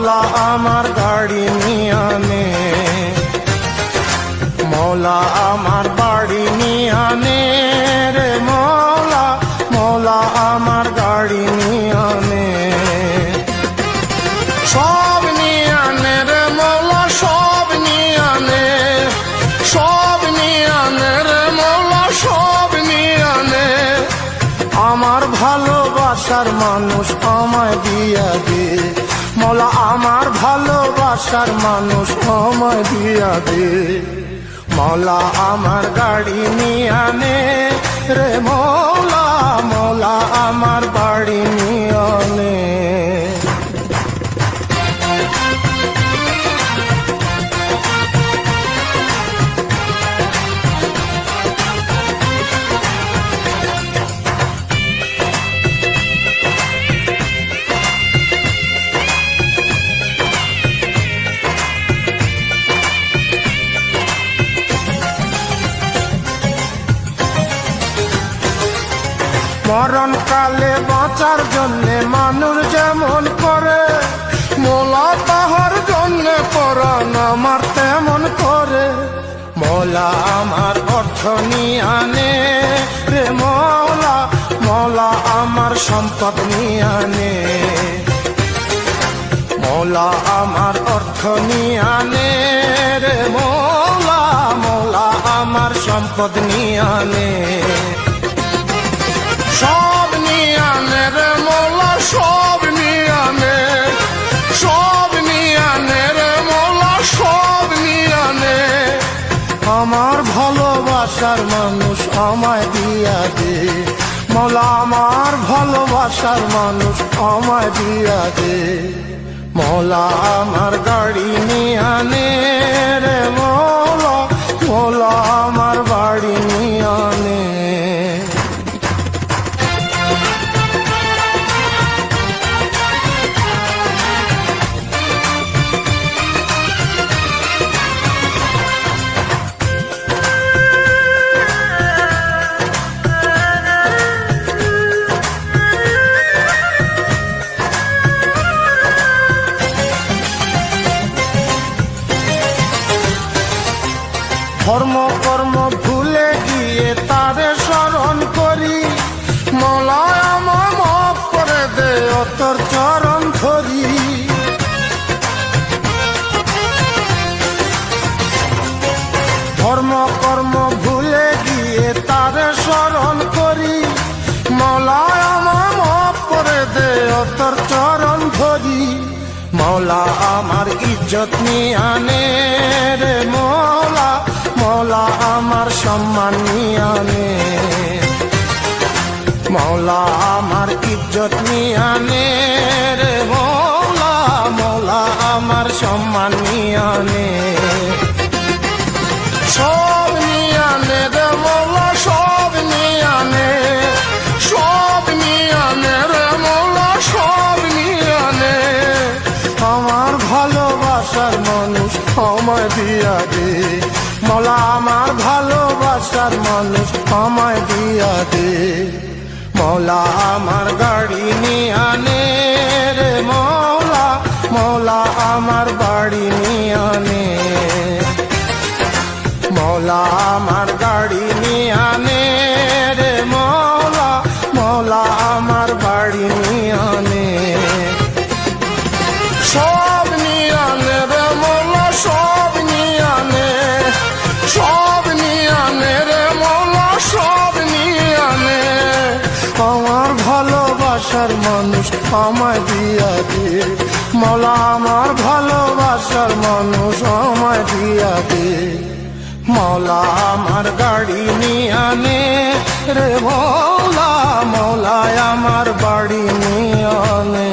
মৌলা আমার গাড়ি নিয়ে আনে, মৌলা আমার বাড়ি নিয়ে আনে রে মৌলা, মৌলা আমার গাড়ি নিয়ে আনে। সব নিয়ে আনে রে মৌলা, সব নিয়ে আনে, সব নিয়ে আনে রে মৌলা, সব নিয়ে আনে। আমার ভালোবাসার মানুষ আমায় দিয়া দে মৌলা, আমার ভালোবাসার মানুষ আমায় দিয়া দে। মৌলা আমার গাড়ি নিয়ে আনে রে মৌলা, মৌলা আমার বাড়ি নিয়ে আনে। মরণ কালে বাঁচার জন্যে মানুষ যেমন করে, মৌলা তাহার জন্যে পরাণ আমার তেমন করে। মৌলা আমার অর্থ নিয়ে আনে রে মৌলা, মৌলা আমার সম্পদ নিয়ে আনে। মৌলা আমার অর্থ নিয়ে আনে রে মৌলা, মৌলা আমার সম্পদ নিয়ে আনে। সব নিয়ে আনে রে মৌলা, সব নিয়ে আনে, সব নিয়ে আনে রে মৌলা, সব নিয়ে আনে। আমার ভালোবাসার মানুষ আমায় দিয়া দে মৌলা, আমার ভালোবাসার মানুষ আমায় দিয়া দে। মৌলা আমার গাড়ি নিয়ে আনে রে মৌলা, মৌলা আমার বাড়ি নিয়ে আনে। ধর্ম কর্ম ভুলে গিয়ে তারে স্মরণ করি, মৌলা আমার মাফ করে দে ও তোর চরণ ধরি। ধর্ম কর্ম ভুলে গিয়ে তারে স্মরণ করি, মৌলা আমার মাফ করে দে ও তোর চরণ ধরি। মৌলা আমার ইজ্জত নিয়ে আনে রে মৌলা, মৌলা আমার সম্মান নিয়ে আনে। মৌলা আমার ইজ্জত নিয়ে আনে রে মৌলা, মৌলা আমার সম্মান নিয়ে আনে। সব নিয়ে আনে রে মৌলা, সব নিয়ে আনে, সব নিয়ে আনে রে মৌলা, সব নিয়ে আনে। আমার ভালোবাসার মানুষ আমায় দিয়া দে মৌলা, আমার ভালোবাসার মানুষ আমায় দিয়া দে। মৌলা আমার গাড়ি নিয়ে আনে রে মৌলা, মৌলা আমার বাড়ি নিয়ে আনে। মৌলা আমার গাড়ি নিয়ে আনে রে মৌলা, মৌলা আমার বাড়ি নিয়ে আনে। সব নিয়ে আনে রে মৌলা, সব নিয়ে আনে, সব নিয়ে আনে রে মৌলা, সব নিয়ে আনে। আমার ভালোবাসার মানুষ আমায় দিয়া দে মৌলা, আমার ভালোবাসার মানুষ আমায় দিয়া দে। মৌলা আমার গাড়ি নিয়ে আনে রে মৌলা, মৌলা আমার বাড়ি নিয়ে আনে।